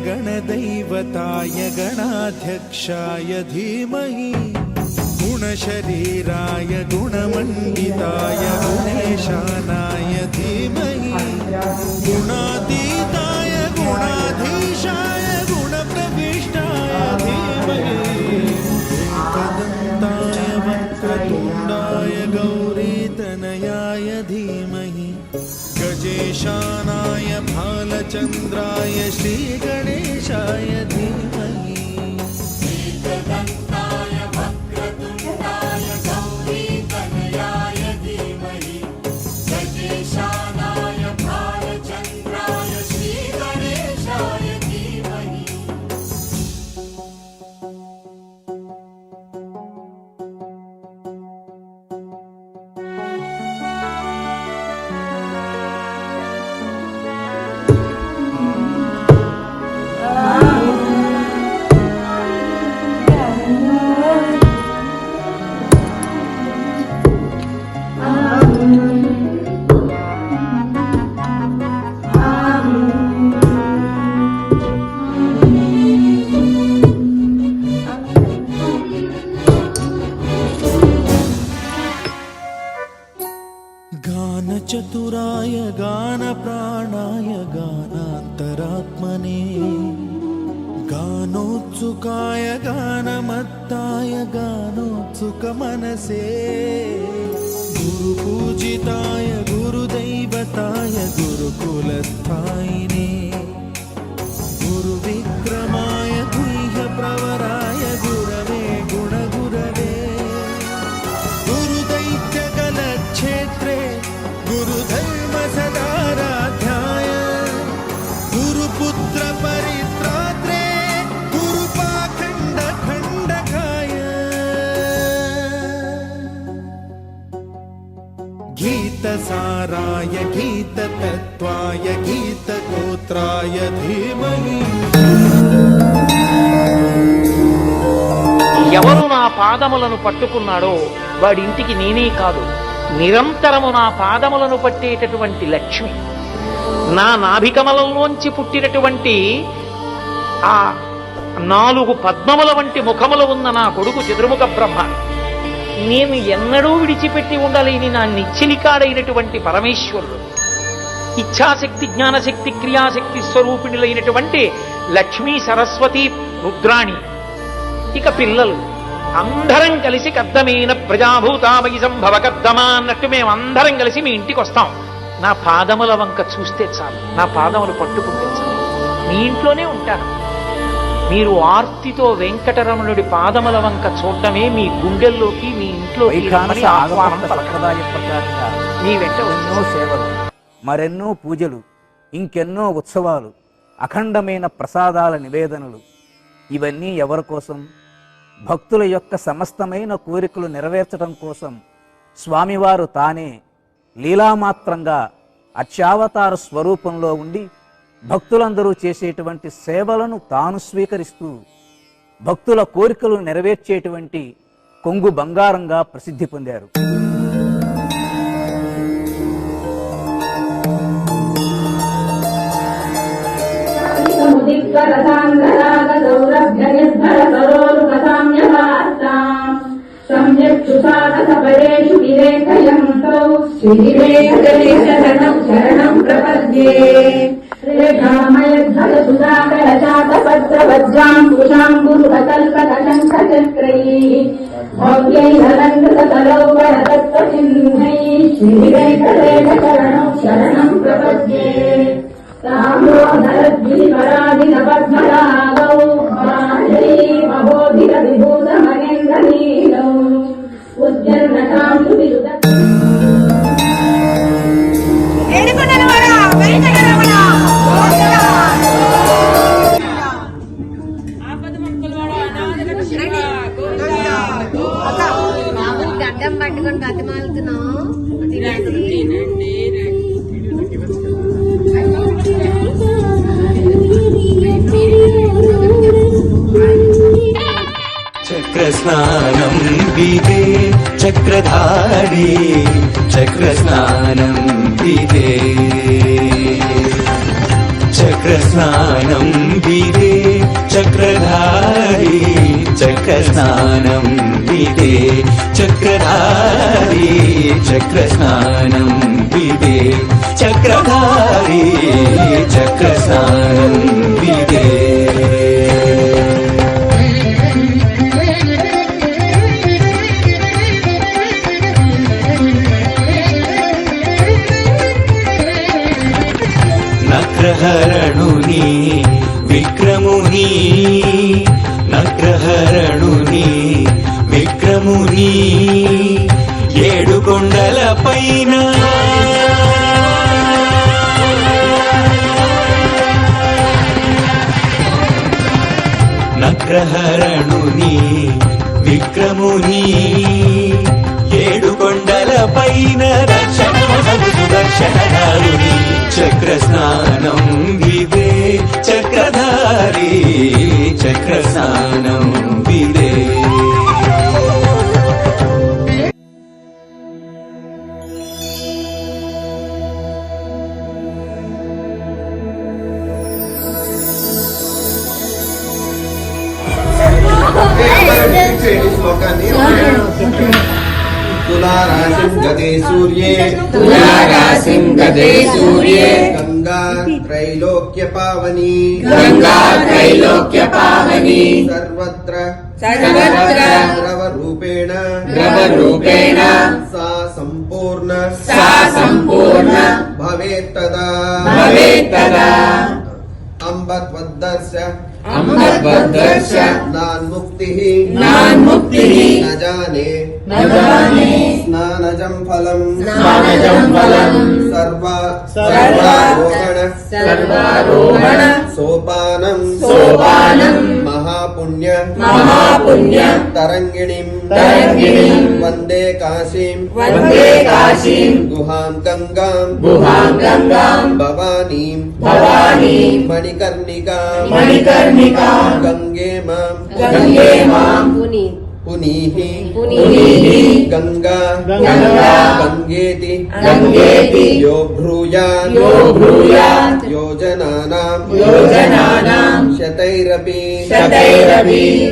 गणदैवताय गणाध्यक्षाय धीमहि गुणशरीराय गुणमण्डिताय गुणेशानाय धीमहि गुणातीताय गुणाधीशाय गुणप्रविष्टाय धीमहि एकदन्ताय वक्रतुण्डाय गौरीतनयाय धीमहि गजेशानाय भालचन्द्राय श्रीगणेशाय धीमहि एकदन्ताय वक्रतुण्डाय गौरीतनयाय धीमहि गजेशानाय भालचन्द्राय श्रीगणेशाय धीमहि। गानचतुराय गानप्राणाय गानान्तरात्मने गानोत्सुकाय गानमत्ताय गानोत्सुकमनसे गुरुपूजिताय गुरुदैवताय गुरुकुलस्थायिने गुरुविक्रमाय गुह्यप्रवराय गुरवे गुणगुरवे गुरुदैत्यकलक्षेत्रे गुरुधर्मसदाराध्याय गुरुपुत्रपरित्रात्रे गुरुपाखण्डखण्डकाय गीतसाराय गीततत्त्वाय गीतगोत्राय धीमहि। ఎవరు నా పాదములను పట్టుకున్నాడో వాడింటికి నేనే కాదు, నిరంతరము నా పాదములను పట్టేటటువంటి లక్ష్మి, నా నాభికమలంలోంచి పుట్టినటువంటి ఆ 4 పద్మముల వంటి ముఖములు ఉన్న నా కొడుకు చతుర్ముఖ బ్రహ్మ, నేను ఎన్నడూ విడిచిపెట్టి ఉండలేని నా నిశ్చలికాడైనటువంటి పరమేశ్వరుడు, ఇచ్ఛాశక్తి జ్ఞానశక్తి క్రియాశక్తి స్వరూపిణులైనటువంటి లక్ష్మీ సరస్వతి రుద్రాణి, ఇక పిల్లలు అందరం కలిసి కద్దమైన ప్రజాభూతామయి సంభవ కద్దమా అన్నట్టు మేమందరం కలిసి మీ ఇంటికి వస్తాం. నా పాదముల వంక చూస్తే చాలు, నా పాదములు పట్టుకుంటే చాలు, మీ ఇంట్లోనే ఉంటాను. మీరు ఆర్తితో వెంకటరమణుడి పాదముల వంక చూడటమే మీ గుండెల్లోకి మీ ఇంట్లో మీ వెంట ఎన్నో సేవలు, మరెన్నో పూజలు, ఇంకెన్నో ఉత్సవాలు, అఖండమైన ప్రసాదాల నివేదనలు, ఇవన్నీ ఎవరి కోసం? భక్తుల యొక్క సమస్తమైన కోరికలు నెరవేర్చడం కోసం స్వామివారు తానే లీలామాత్రంగా అర్చావతార స్వరూపంలో ఉండి భక్తులందరూ చేసేటువంటి సేవలను తాను స్వీకరిస్తూ భక్తుల కోరికలు నెరవేర్చేటువంటి కొంగు బంగారంగా ప్రసిద్ధి పొందారు. సంయక్షుసాగసపరేషు విరేకయంతో శ్రీవివేకదేశరణం శరణం ప్రపద్యే రేఖామయద్ధరసుధాకరచాతపత్రవజ్రాంకుశాంబురుహకల్పకశంఖచక్రైः భవ్యైరలంకృతతలౌకరతత్వచిహ్నైः శ్రీవివేకదేశరణం శరణం ప్రపద్యే తామ్రోధరద్విపరాజితపద్మరాగౌ మహోధిరవిభూతమనేంద్రనీలౌ ఉజ్జన్నకాంతు విరుద గడ్డం పట్టుకొని బతిమాలుతున్నావు. చక్రస్నానం విదే చక్రధారి చక్రస్నానం విదే చక్రస్నానం విదే చక్రధారి చక్రస్నానం విదే చక్రధారి చక్రస్నానం విదే చక్రధారి చక్రస్నానం విదే నగ్రహరణుని విక్రముని నగ్రహరణుని విక్రముని ఏడు కొండల పైన నగ్రహరణుని విక్రముని ఏడు కొండల పైన దర్శనధారుని చక్రస్నానం విదే చక్రధారి చక్రస్నానం విదే శ్లోకాన్ని తులారాశిం గతే సూర్యే తులారాశిం గతే సూర్యే గంగా త్రైలోక్య పావని గంగా త్రైలోక్య పావని సర్వత్ర సర్వత్ర ద్రవ రూపేణ సా సంపూర్ణ భవేత్తదా అంబత్వద్దర్శ నాన్ముక్తిః న జానే స్నానజం ఫలం సర్వారోహణ సోపానం మహాపుణ్య తరంగిణీం వందే కాశీం గుహాం గంగాం భవానీం మణికర్ణికాం గంగే మాం పునీః గంగా గంగేతి యో బ్రూయాత్ యోజనానాం శతైరపి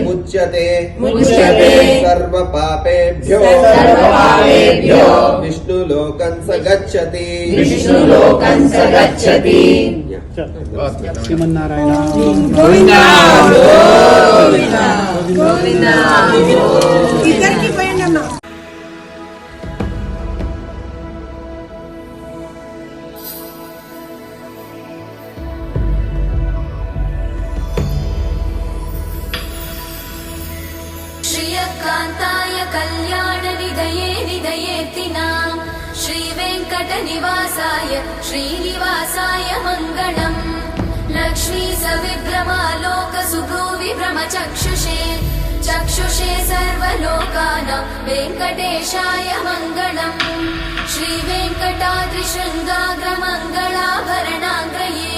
ముచ్యతే సర్వపాపేభ్యో విష్ణులోకం స గచ్చతి श्रियकान्ताय कल्याण निधयेतिनाम् श्रीवेङ्कटनिवासाय श्रीनिवासाय मङ्गलम् लक्ष्मी सविभ्रमालोक सुभ्रूविभ्रमचक्षुषे चक्षुषे सर्वलोकानां वेङ्कटेशाय मङ्गलम् श्रीवेङ्कटाद्रिशृङ्गाग्रमङ्गलाभरणाङ्गये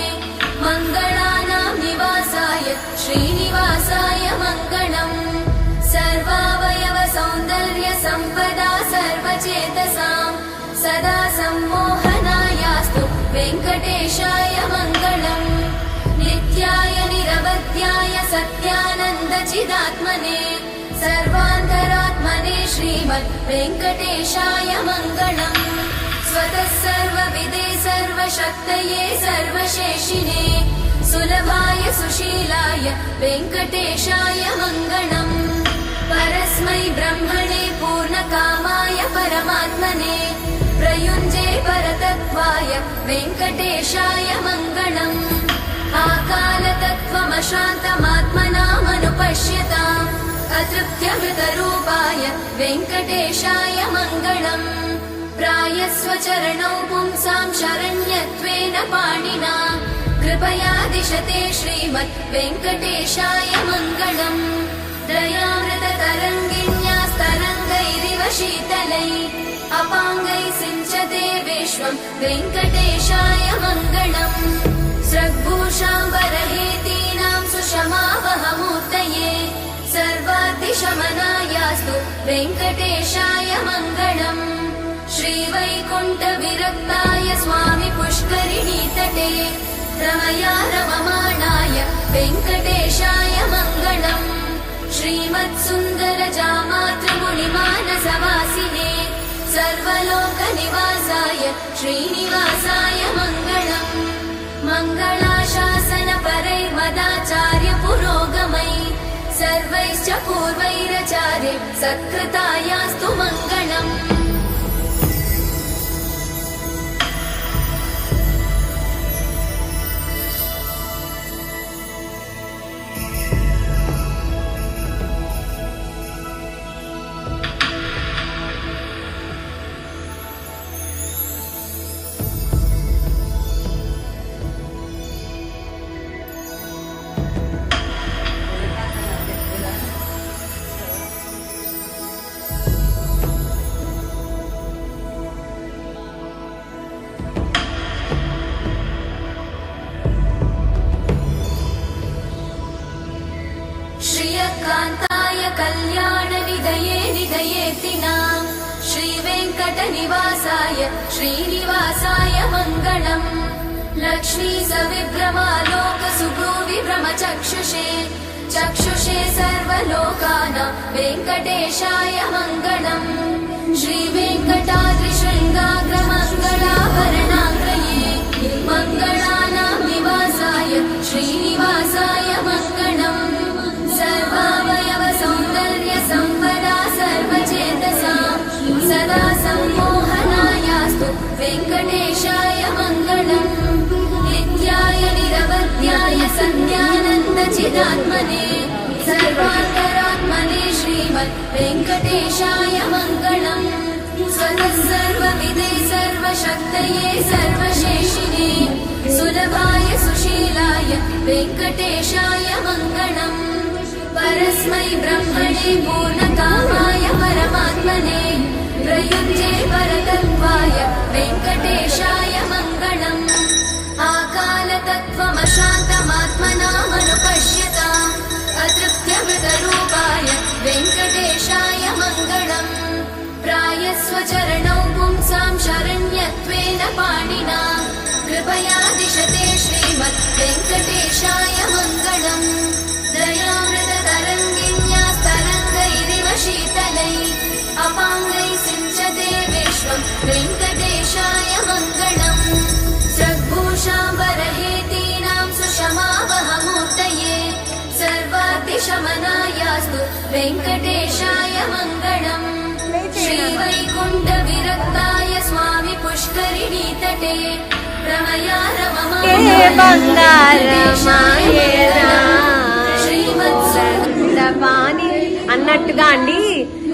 मङ्गलानां निवासाय श्रीनिवासाय मङ्गलम् सर्वावयव सौन्दर्य सम्पदा सर्वचेतसां सदा सम्मोहनायास्तु वेङ्कटेशाय मङ्गलम् नित्याय निरवध्याय सत्यानन्दचिदात्मने सर्वान्तरात्मने श्रीमद् वेङ्कटेशाय मङ्गलम् स्वतः सर्वविदे सर्वशक्तये सर्वशेषिने सुलभाय सुशीलाय वेङ्कटेशाय मङ्गलम् परस्मै ब्रह्मणे पूर्णकामाय परमात्मने प्रयुञ्जे परतत्त्वाय वेङ्कटेशाय मङ्गलम् आकालतत्त्वमशान्तमात्मनामनुपश्यताम् अतृप्त्यमृतरूपाय वेङ्कटेशाय मङ्गलम् प्रायस्व चरणौ पुंसां शरण्यत्वेन पाणिना कृपया दिशते श्रीमद् वेङ्कटेशाय मङ्गलम् दयामृततरङ्गिण्यास्तरङ्गैरिव शीतलैः विश्वं वेङ्कटेशाय मङ्गलम् स्रग्भूषाम्बरहेतीनां सुषमावहमूर्तये सर्वातिशमनायास्तु वेङ्कटेशाय मङ्गलम् श्रीवैकुण्ठविरक्ताय स्वामि पुष्करिणीतटे रमया रममाणाय वेङ्कटेशाय मङ्गलम् श्रीमत्सुन्दरजामातृमुनिमानसवासिने सर्वलोकनिवासाय श्रीनिवासाय मङ्गलम् मङ्गलाशासनपरैर्मदाचार्यपुरोगमै सर्वैश्च पूर्वैरचार्य सत्कृतायास्तु मङ्गलम् श्रियकान्ताय कल्याणनिधये निधयेतिनां श्रीवेङ्कटनिवासाय श्रीनिवासाय मङ्गलम् लक्ष्मीसविभ्रमालोकसुभ्रूविभ्रमचक्षुषे चक्षुषे सर्वलोकानां वेङ्कटेशाय मङ्गलम् श्रीवेङ्कटाद्रिशृङ्गाग्रमङ्गलाभरणाङ्गये मङ्गलानां निवासाय श्रीनिवासाय मङ्गलम् सर्वावयव सौन्दर्य सम्पदा सर्वचेतसां सदा सम्मोहनायास्तु वेङ्कटेशाय मङ्गलम् नित्याय निरवध्याय सत्यानन्दचिदात्मने सर्वान्तरात्मने श्रीमद् वेङ्कटेशाय मङ्गलम् स्वतः सर्वविदे सर्वशक्तये सर्वशेषिने सुलभाय सुशीलाय वेङ्कटेशाय मङ्गलम् परस्मै ब्रह्मणे पूर्णकामाय परमात्मने प्रयुज्ये परतत्त्वाय वेङ्कटेशाय मङ्गलम् आकालतत्त्वमशान्तमात्मनामनुपश्यताम् अतृप्त्यमृतरूपाय वेङ्कटेशाय मङ्गलम् प्रायस्वचरणौ पुंसां शरण्यत्वेन पाणिना कृपया दिशते श्रीमद् वेङ्कटेशाय मङ्गलम् दयामृततरङ्गिन्यास्तरङ्गैरिव शीतलै अपाङ्गैः सिञ्चते विश्वं वेङ्कटेशाय मङ्गलम् स्रग्भूषाम्बरहेतीनां सुषमावहमूर्तये सर्वातिशमनायास्तु वेङ्कटेशाय मङ्गलम् श्रीवैकुण्ठविरक्ताय स्वामि पुष्करिणीतटे रमया రమమాని అన్నట్టుగా అండి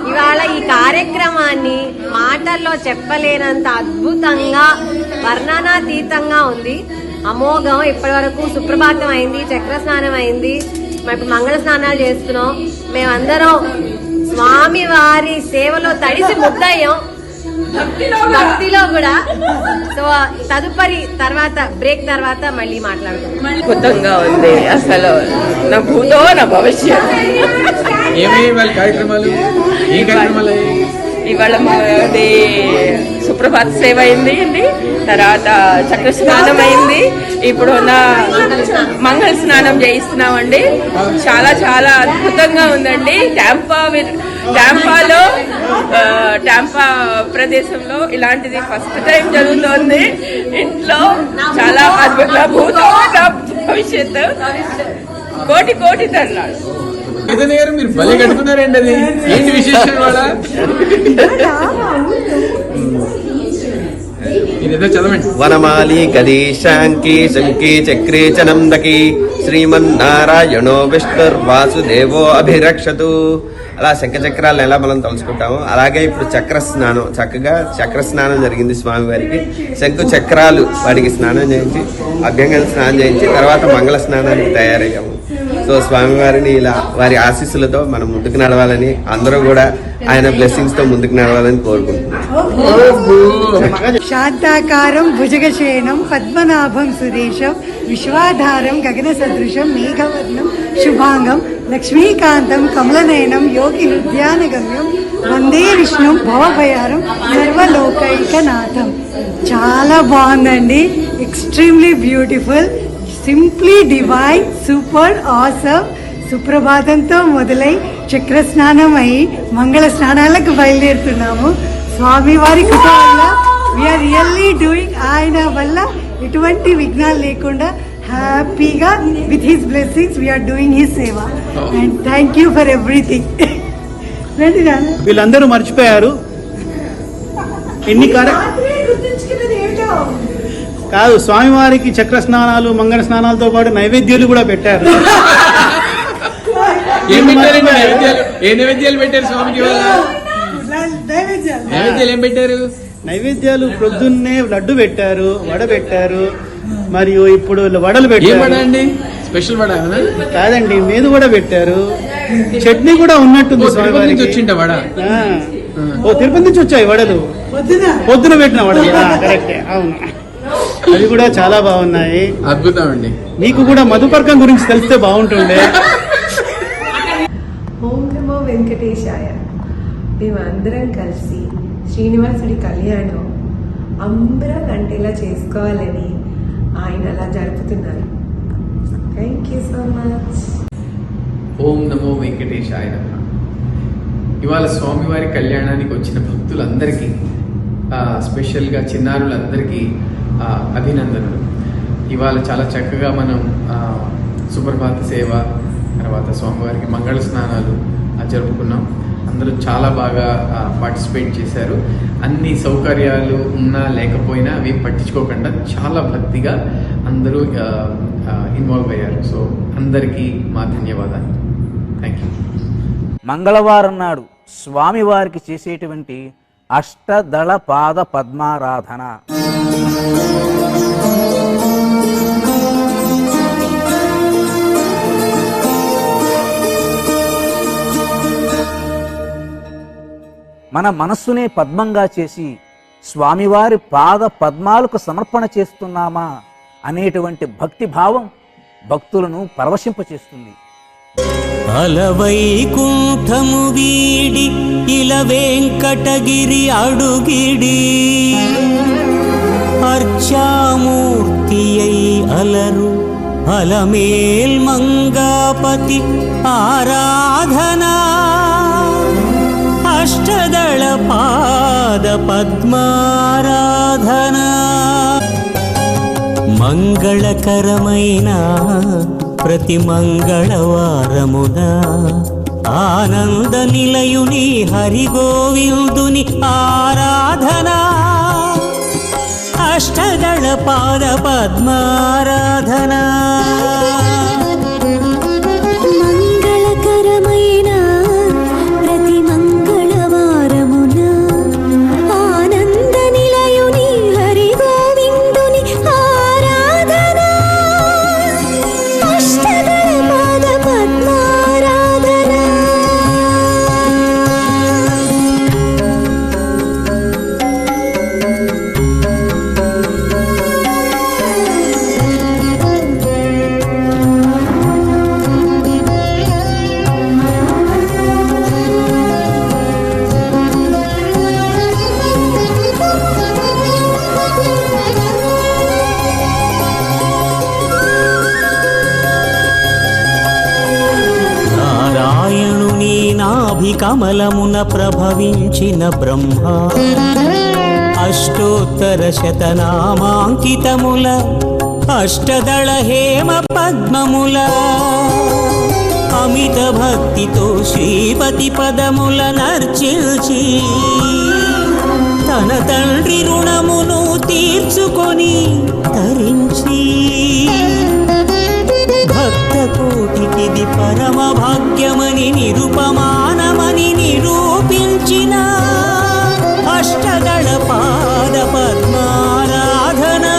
ఇవాళ ఈ కార్యక్రమాన్ని మాటల్లో చెప్పలేనంత అద్భుతంగా వర్ణనాతీతంగా ఉంది. అమోఘం. ఇప్పటి వరకు సుప్రభాతం అయింది, చక్ర స్నానం అయింది, ఇప్పుడు మంగళ స్నానాలు చేస్తున్నాం. మేమందరం స్వామి వారి సేవలో తడిసి ముద్దయ్యాం, భక్తిలో కూడా. సో తదుపరి తర్వాత బ్రేక్ తర్వాత మళ్ళీ మాట్లాడుతున్నాం. అద్భుతంగా ఉంది అసలు. నా భూతో నా భవిష్యత్. ఏమేమి కార్యక్రమాలు? ఏ కార్యక్రమాలు? ఇవాళ మాది సుప్రభాత సేవ అయింది అండి, తర్వాత చక్ర స్నానం అయింది, ఇప్పుడు మంగళ స్నానం చేయిస్తున్నామండి. చాలా చాలా అద్భుతంగా ఉందండి. టాంపా ప్రదేశంలో ఇలాంటిది ఫస్ట్ టైం జరుగుతోంది. ఇంట్లో చాలా అద్భుత భవిష్యత్తు కోటి కోటి ధన్యవాదాలు. మీరు బలి కట్టుకున్నారండి. అది ఏంటి విశేషం? వనమాలి కదీశాంకి శంకి చక్రే చ నందకి శ్రీమన్నారాయణో విష్ణుర్వాసుదేవో అభిరక్షతు. అలా శంఖచక్రాలను ఎలా మనం తలుచుకుంటామో అలాగే ఇప్పుడు చక్కగా చక్ర స్నానం జరిగింది స్వామివారికి. శంకు చక్రాలు వాడికి స్నానం చేయించి, అభ్యంగన స్నానం చేయించి తర్వాత మంగళ స్నానానికి తయారయ్యాము. సో స్వామివారిని ఇలా వారి ఆశీస్సులతో మనం ముందుకు నడవాలని, అందరూ కూడా ఆయన బ్లెస్సింగ్స్ తో ముందుకు నడవాలని కోరుకుంటున్నాం. శాంతాకారం భుజగశయనం పద్మనాభం సురేశం విశ్వాధారం గగన సదృశం మేఘవర్ణం శుభాంగం లక్ష్మీకాంతం కమలనయనం యోగి హృద్యానగమ్యం వందే విష్ణుం భవభయారం సర్వలోకైకనాథం. చాలా బాగుందండి, extremely beautiful, simply divine, super awesome. సుప్రభాతంతో మొదలై చక్ర స్నానం అయి మంగళ స్నానాలకు బయలుదేరుతున్నాము. స్వామివారి కృప వల్ల వీఆర్ రియల్లీ డూయింగ్, ఆయన వల్ల ఎటువంటి విఘ్నాలు లేకుండా హ్యాపీగా with his blessings we are doing his సేవ. And thank you for everything. వీళ్ళందరూ మర్చిపోయారు ఎన్ని కాదు, స్వామివారికి చక్ర స్నానాలు మంగళ స్నానాలతో పాటు నైవేద్యాలు కూడా పెట్టారు. ఏం నైవేద్యాలు పెట్టారు స్వామికి? నైవేద్యాలు ఏం పెట్టారు? నైవేద్యాలు ప్రొద్దున్నే లడ్డు పెట్టారు, వడ పెట్టారు, మరియు ఇప్పుడు వడలు పెట్టారు. అండి స్పెషల్ వడ కాదండి, మేదు వడ పెట్టారు, చట్నీ కూడా ఉన్నట్టుంది స్వామివారికి. వచ్చింట వడ? ఓ తిరుపతి నుంచి వచ్చాయి వడలు, పొద్దున పెట్టిన వడలు. కరెక్టే, అవును, అవి కూడా చాలా బాగున్నాయి. అద్భుతం అండి. నీకు కూడా మధుపర్కం గురించి తెలిస్తే బాగుంటుండే. ఓం నమో వెంకటేశాయ. మేమందరం కలిసి శ్రీనివాసుడి కళ్యాణం అందరం గంటలా చేసుకోవాలని ఆయన అలా జరుపుతున్నారు. Thank you so much. ఓం నమో వెంకటేశాయ నమః. ఇవాళ స్వామివారి కళ్యాణానికి వచ్చిన భక్తులందరికీ, స్పెషల్గా చిన్నారులందరికీ అభినందనలు. ఇవాళ చాలా చక్కగా మనం సుప్రభాత సేవ, తర్వాత స్వామివారికి మంగళ స్నానాలు జరుపుకున్నాం. అందరూ చాలా బాగా పార్టిసిపేట్ చేశారు. అన్ని సౌకర్యాలు ఉన్నా లేకపోయినా అవి పట్టించుకోకుండా చాలా భక్తిగా అందరూ ఇన్వాల్వ్ అయ్యారు. సో అందరికీ మా ధన్యవాదాలు. Thank you. మంగళవారం నాడు స్వామివారికి చేసేటువంటి అష్టదళ పాద పద్మారాధన. మన మనస్సునే పద్మంగా చేసి స్వామివారి పాద పద్మాలకు సమర్పణ చేస్తున్నామా అనేటువంటి భక్తి భావం భక్తులను పరవశింపచేస్తుంది. అలవైకుంఠము వీడి ఇల వెంకటగిరి అడుగిడి అర్చామూర్తియై అలరు అలమేల్ మంగాపతి ఆరాధనా అష్టదళ పాద పద్మారాధనా. మంగళకరమైన ప్రతి మంగళవారమున ఆనంద నిలయుని హరి గోవిందుని ఆరాధనా అష్టదళ పాద పద్మారాధనా. మంగళకరమైన ప్రతి మంగళవారమున ఆనంద నిలయుని హరి గోవిందుని ఆరాధన అష్టదళ పాద పద్మారాధన. నారాయణుని నాభికమలమున ప్రభవించిన బ్రహ్మ అష్టోత్తర శతనామాంకితముల అష్టదళ హేమ పద్మముల అమిత భక్తితో శ్రీపతి పదముల నర్చిల్చి తన తండ్రి రుణమును తీర్చుకొని తరించి భక్త కోటికిది పరమ భాగ్యమని నిరుపమానమని నిరూపించిన అష్టదళ పాద పద్మారాధనా.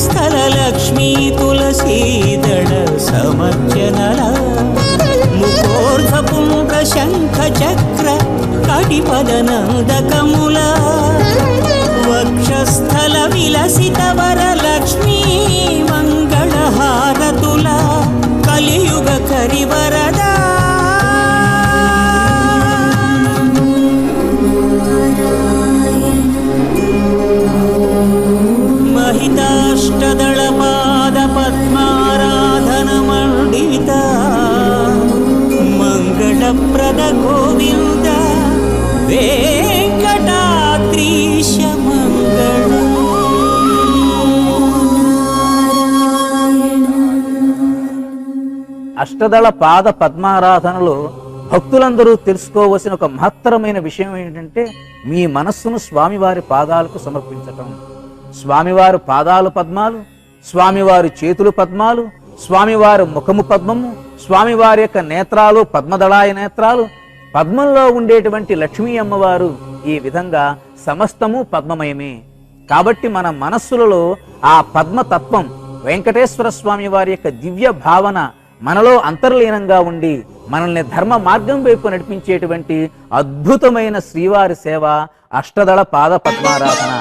వక్షస్థల లక్ష్మీ తులసీదళ సమర్చనల ముఖోర్ధ పుండ్ర శంఖ చక్ర కటిపదనందకముల వక్షస్థల విలసిత వర లక్ష్మీ మంగళహారతుల కలియుగ కరివరదా महिताष्टदळ पाद पद्माराधन मंडित मंगलप्रद गोविंद वेंकटाद्रीश मंगल అష్టదళ పాద పద్మారాధనలో భక్తులందరూ తెలుసుకోవలసిన ఒక మహత్తరమైన విషయం ఏంటంటే మీ మనస్సును స్వామివారి పాదాలకు సమర్పించటం. స్వామివారి పాదాలు పద్మాలు, స్వామివారి చేతులు పద్మాలు, స్వామివారి ముఖము పద్మము, స్వామివారి యొక్క నేత్రాలు పద్మదళాయ నేత్రాలు, పద్మంలో ఉండేటువంటి లక్ష్మీ అమ్మవారు, ఈ విధంగా సమస్తము పద్మమయమే. కాబట్టి మన మనస్సులలో ఆ పద్మతత్వం వెంకటేశ్వర స్వామి వారి యొక్క దివ్య భావన మనలో అంతర్లీనంగా ఉండి మనల్ని ధర్మ మార్గం వైపు నడిపించేటువంటి అద్భుతమైన శ్రీవారి సేవ అష్టదళ పాద పద్మారాధన.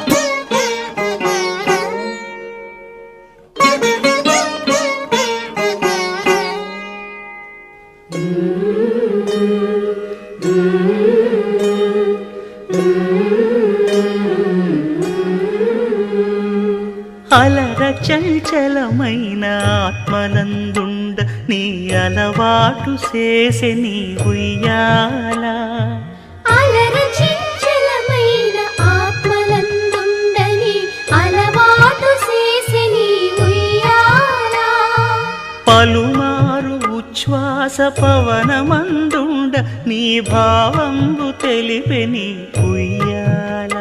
అలర చంచలమైన ఆత్మనందుండ నీ అలవాటు చేసే నీ ఉయ్యాల అలర చంచలమైన ఆత్మలందుండని అలవాటు చేసే నీ ఉయ్యాల పలుమారు ఉచ్ఛ్వాస పవనమందుండ నీ భావంబు తెలిపే నీ ఉయ్యాల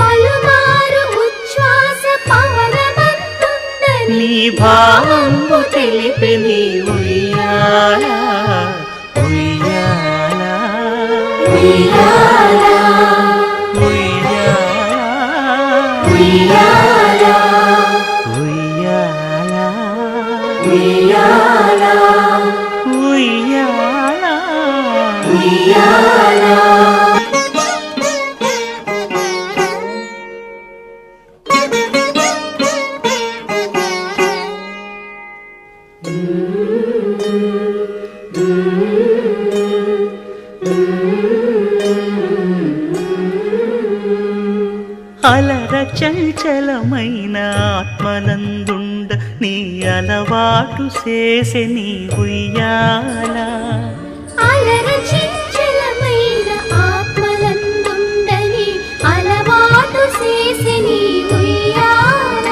పలుమారు ఉచ్ఛ్వాస పవనమందుండని నీ భావంబు తెలిపే నీ ఉయ్యాల ఉయ్యాల ఉయ్యాల ఉయ్యాల ఉయ్యాల ఉయ్యాల ఉయ్యాల ఉయ్యాల ఉయ్యాల అలర చంచలమైన ఆత్మనందుండ నీ అలవాటు చేసే నీ ఉయ్యాల అలర చంచలమైన ఆత్మలందుండని అలవాటు చేసే నీ ఉయ్యాల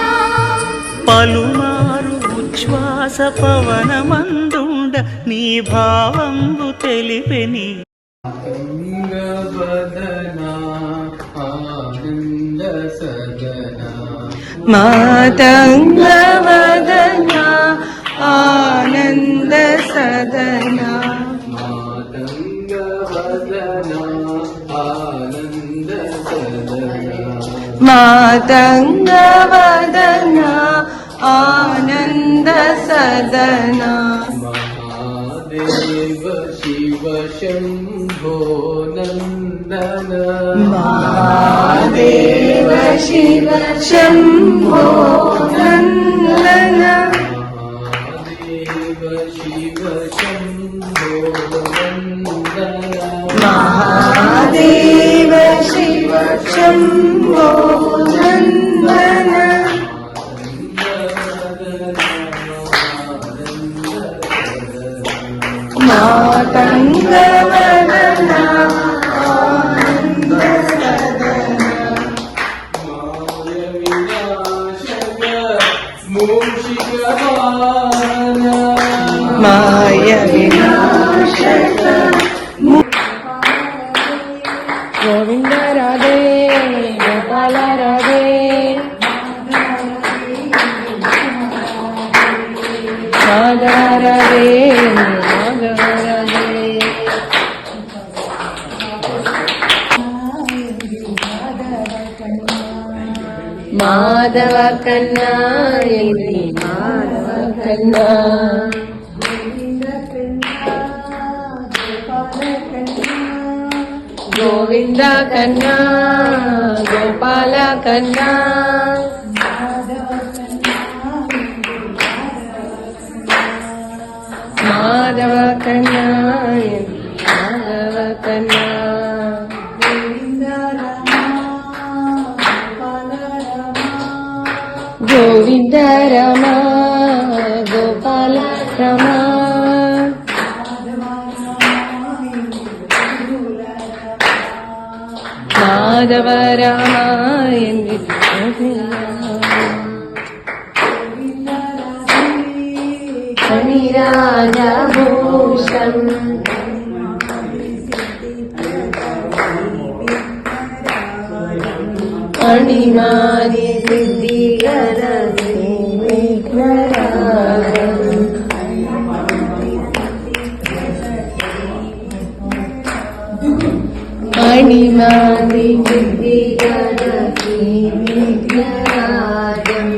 పలుమారు ఉచ్ఛ్వాస పవనమందుండ నీ భావంబు తెలిపే నీ మాతంగవదనా ఆనంద సదనా మాతంగవదనా ఆనంద సదనా మహాదేవ శివ శంభో నందన మహాదేవ శివ శంభో నందన మహాదేవ శివ శంభో నందన మహాదేవ శివ శంభో నందన మాతంగవదనా ఆనంద సదనా మాయ వినాశక గోవింద రాధే గోపాల రాధే మాధవ రాధే మాధవ రాధే మాధవ మాధవ కన్నా ఎన్ని మాధవ కన్నా గోవింద కన్నా గోపాల కన్నా మాధవ కన్నా మాధవ కన్నా గోవింద రమ గోపాల రమ మాధవ రామ రాజభూషం అణిమాది సిద్ధిగర అణిమాది సిద్ధిగర విఘ్నరాజం.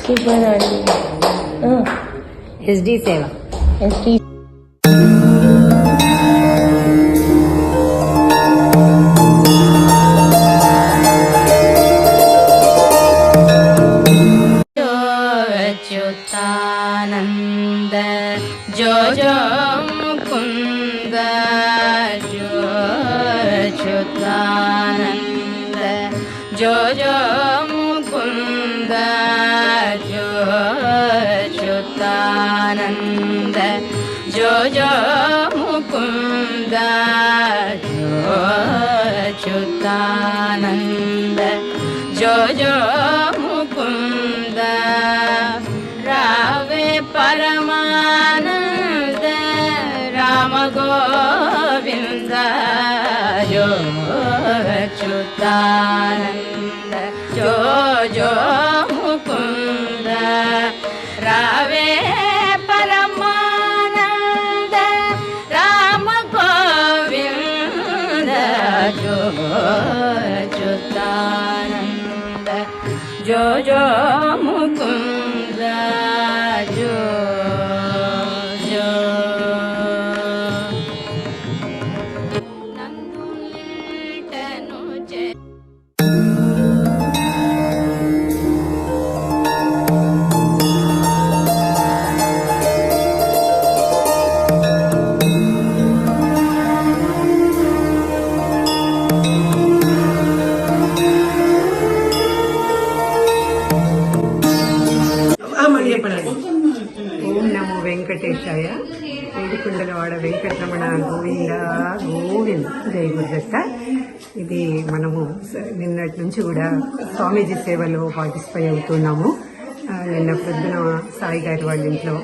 సూపర్ అండి. ఎస్డి సేవ. ఎస్టీ అచ్యుతానంద జో జో ముకుంద జో అచ్యుతానంద జో జో ముకుంద జో అచ్యుతానంద జో జో ముకుంద జో అచ్యుతానంద జో జో ముకుంద రావే పరమానంద రామ గోవింద జో అచ్యుతానంద జో జో ముకుంద రావే పరమానంద రామ గోవింద జో అచ్యుతానంద జో జో ముకుంద జో జో నందులిటను చే ఓం నమో వెంకటేశాయ. ఏడుకొండలవాడ వెంకటరమణ గోవింద గోవింద జై గురుదత్త. ఇది మనము నిన్నటి నుంచి కూడా స్వామీజీ సేవలో పార్టిసిపేట్ అవుతున్నాము. నిన్న పొద్దున సాయి గారి వాళ్ళ ఇంట్లో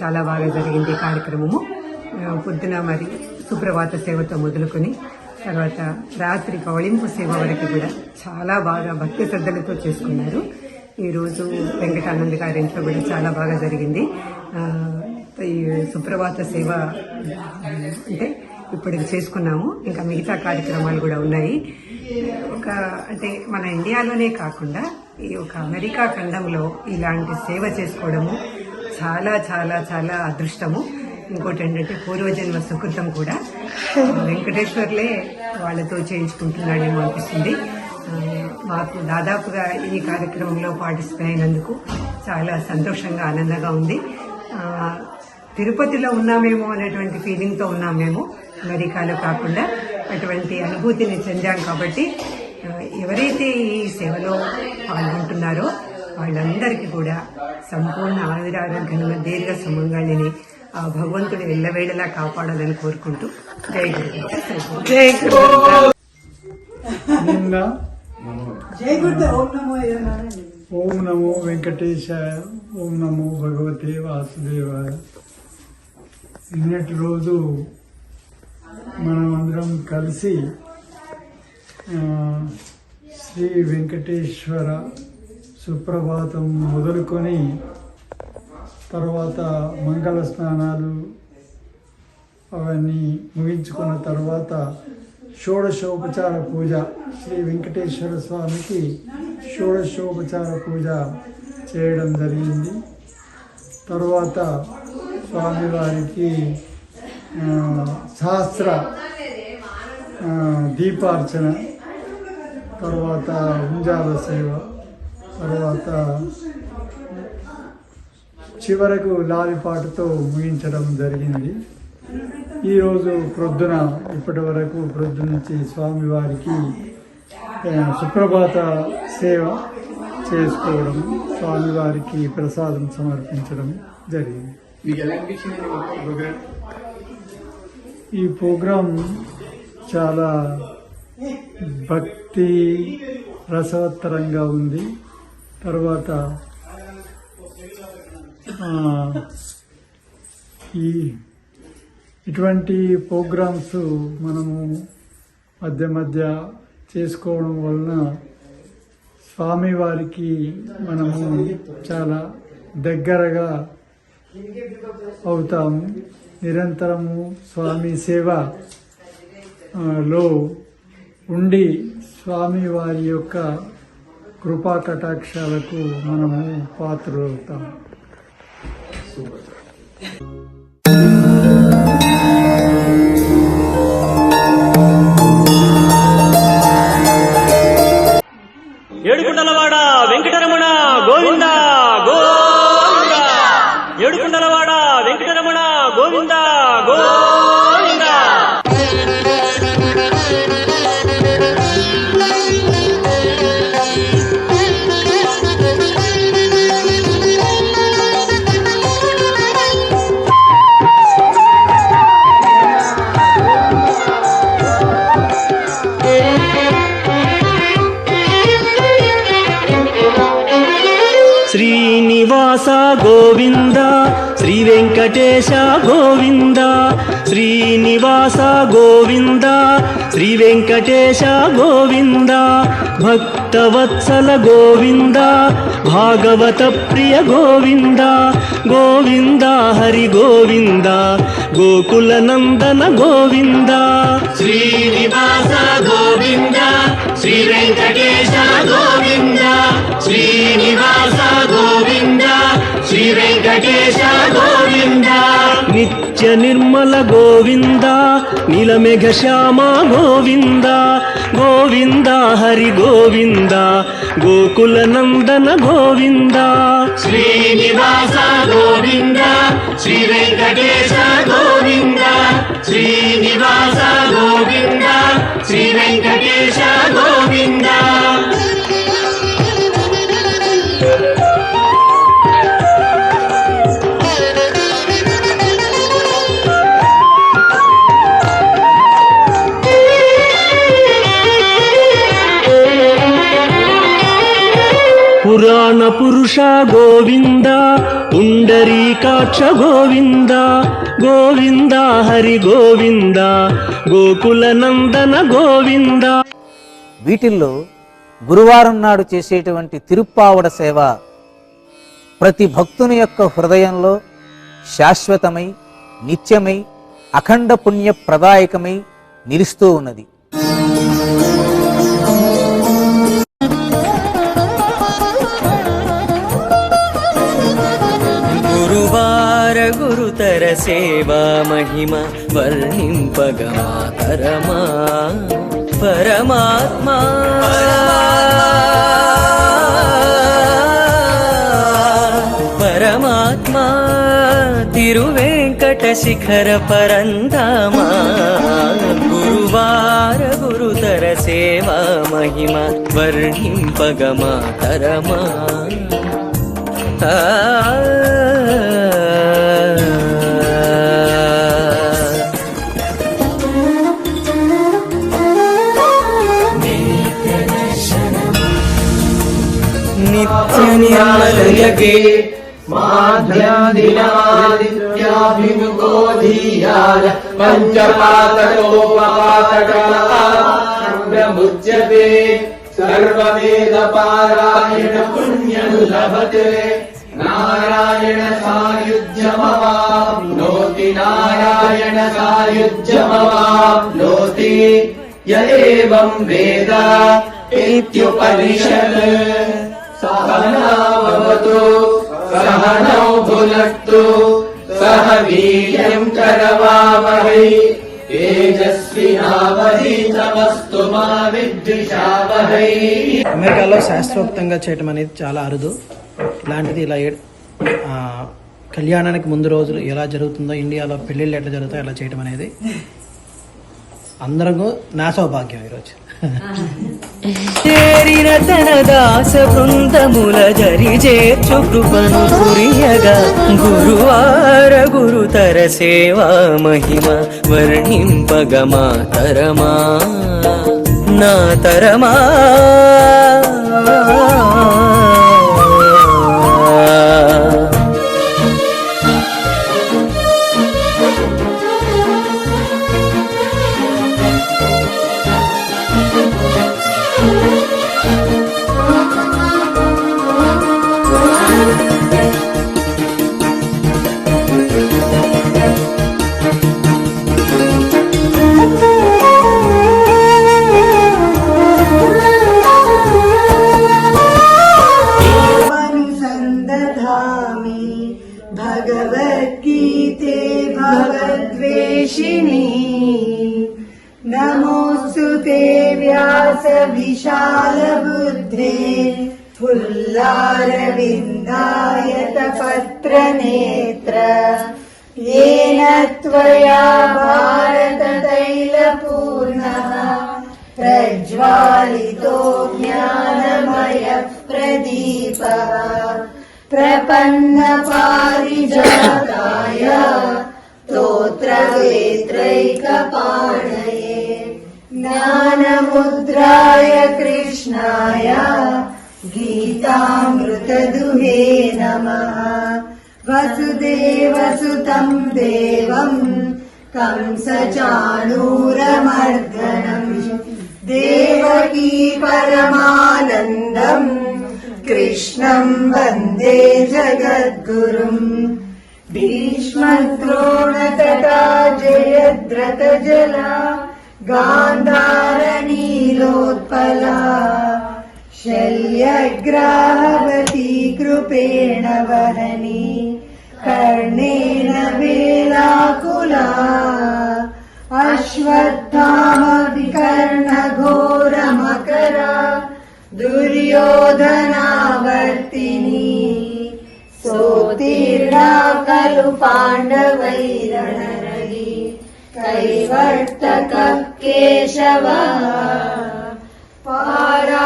చాలా బాగా జరిగింది ఈ కార్యక్రమము. పొద్దున మరి సుప్రభాత సేవతో మొదలుకొని తర్వాత రాత్రి కౌళింపు సేవ వరకు కూడా చాలా బాగా భక్తి శ్రద్ధలతో చేసుకున్నారు. ఈరోజు వెంకటానంద్ గారి ఇంట్లో కూడా చాలా బాగా జరిగింది. ఈ సుప్రభాత సేవ అంటే ఇప్పటికి చేసుకున్నాము. ఇంకా మిగతా కార్యక్రమాలు కూడా ఉన్నాయి. అంటే మన ఇండియాలోనే కాకుండా ఈ ఒక అమెరికా ఖండంలో ఇలాంటి సేవ చేసుకోవడము చాలా చాలా చాలా అదృష్టము. ఇంకోటి ఏంటంటే పూర్వజన్మ సుకృతం కూడా. వెంకటేశ్వర్లే వాళ్ళతో చేయించుకుంటున్నాడేమో అనిపిస్తుంది. మాకు దాదాపుగా ఈ కార్యక్రమంలో పార్టిసిపేట్ అయినందుకు చాలా సంతోషంగా ఆనందంగా ఉంది. తిరుపతిలో ఉన్నామేమో అనేటువంటి ఫీలింగ్తో ఉన్నాం మేము, అమెరికాలో కాకుండా. అటువంటి అనుభూతిని చెందాం. కాబట్టి ఎవరైతే ఈ సేవలో పాల్గొంటున్నారో వాళ్ళందరికీ కూడా సంపూర్ణ ఆయురారోగ్య దీర్ఘ సుమంగళిని ఆ భగవంతుడు ఎల్లవేళలా కాపాడాలని కోరుకుంటూ జై గురుదత్త. జై గురుదత్త. ఓం నమో వెంకటేశాయ. ఓం నమో భగవతే వాసుదేవాయ. నిన్నటి రోజు మనమందరం కలిసి శ్రీ వెంకటేశ్వర సుప్రభాతం మొదలుకొని తర్వాత మంగళ స్నానాలు అవన్నీ ముగించుకున్న తర్వాత షోడశోపచార పూజ, శ్రీ వెంకటేశ్వర స్వామికి షోడశోపచార పూజ చేయడం జరిగింది. తర్వాత స్వామివారికి సహస్ర దీపార్చన, తర్వాత ఉంజాల సేవ, తర్వాత చివరకు లాలిపాటతో ముగించడం జరిగింది. ఈరోజు ప్రొద్దున ఇప్పటి వరకు ప్రొద్దున నుంచి స్వామివారికి సుప్రభాత సేవ చేసుకోవడం, స్వామివారికి ప్రసాదం సమర్పించడం జరిగింది. ఈ ప్రోగ్రాం చాలా భక్తి రసవత్తరంగా ఉంది. తర్వాత ఇటువంటి ప్రోగ్రామ్స్ మనము మధ్య మధ్య చేసుకోవడం వలన స్వామివారికి మనము చాలా దగ్గరగా అవుతాము. నిరంతరము స్వామి సేవలో ఉండి స్వామివారి యొక్క కృపా కటాక్షాలకు మనము పాత్రులవుతాం. ఏడుకుండలవాడ వెంకటరమణ గోవింద గోవింద, ఏడుకుండలవాడ వెంకటరమణ గోవింద గోవింద. శ్రీనివాస గోవింద, శ్రీ వెంకటేశ గోవింద, శ్రీనివాస గోవింద, శ్రీ వెంకటేశ గోవింద, భక్తవత్సల గోవింద, భాగవత ప్రియ గోవింద, గోవింద హరి గోవింద, గోకుల నందన గోవింద. శ్రీనివాస గోవింద, శ్రీ వెంకటేశ గోవింద, శ్రీనివాస గోవింద, శ్రీ వెంకటేశ గోవింద. నిత్య నిర్మల గోవింద, నీలమేఘ శ్యామ గోవింద, గోవింద హరి గోవింద, గోకుల నందన గోవింద. శ్రీనివాస గోవింద, శ్రీ వెంకటేశ గోవింద, శ్రీనివాస గోవింద, శ్రీ వెంకటేశ గోవింద. పురాణ పురుష గోవింద, పుండరీకాక్ష గోవింద, గోవింద హరి గోవింద, గోకుల నందన గోవింద. వీటిల్లో గురువారం నాడు చేసేటువంటి తిరుప్పావడ సేవ ప్రతి భక్తుని యొక్క హృదయంలో శాశ్వతమై, నిత్యమై, అఖండ పుణ్య ప్రదాయకమై నిలుస్తూ ఉన్నది. గురువార గురుతర సేవా మహిమ వర్ణింపగమాతరమా పరమాత్మా. పరమాత్మా తిరువేంకట శిఖర పరంధామా. గురువార గురుతర సేవా మహిమ వర్ణింపగమాతరమా. నిత్య నిర్మలయగే మాధ్యాదినాదిత్యాభిముఖో ధీయాయ పంచపాతకోపపాతకముచ్యతే సర్వవేద పారాయణ పుణ్యం లభతే. నారాయణ సాయుజ్యమవాప్నోతి, నారాయణ సాయుజ్యమవాప్నోతి. य एवं वेद इत्युपनिषत् सहनावतु सहनौ भुनक्तु सह वीर्यं करवावहै तेजस्विनावधीतमस्तु मा विद्विषावहै. అమెరికాలో శాస్త్రోక్తంగా చేయటం అనేది చాలా అరుదు. ఇలాంటిది ఇలా కళ్యాణానికి ముందు రోజులు ఎలా జరుగుతుందో ఇండియాలో పెళ్ళిళ్ళు ఎట్లా జరుగుతాయో అలా చేయటం అనేది అందరూ నా సౌభాగ్యం ఈరోజు. చేరిన తన దాస బృందముల జరి చేర్చు కృపను కురియగా గురువార గురుతర సేవా మహిమ వర్ణింపగ మా తరమా నా తరమా. भगवद्गीते भगवद्वेषिणी नमोऽस्तु ते व्यास विशालबुद्धे फुल्लारविन्दायत पत्रनेत्र येन त्वया भारततैलपूर्णः प्रज्वालितो ज्ञानमयः प्रदीपः प्रपन्न पारिजाताय स्तोत्रवेत्रैकपाणये ज्ञानमुद्राय कृष्णाय गीतामृतदुहे नमः. वसुदेवसुतं देवं कंसचाणूरमर्दनम् देवकी परमानन्दम् कृष्णं वन्दे जगद्गुरुम्. भीष्मद्रोणतटा जयद्रथजला गान्धारनीलोत्पला शल्यग्राहवती कृपेण वहनी कर्णेन वेलाकुला अश्वत्थामविकर्णघोरमकरा दुर्योधनावर्तिनी सोत्तीर्णा खलु पाण्डवैरणरगी कैवर्तकः केशवः पाराशर्यवचः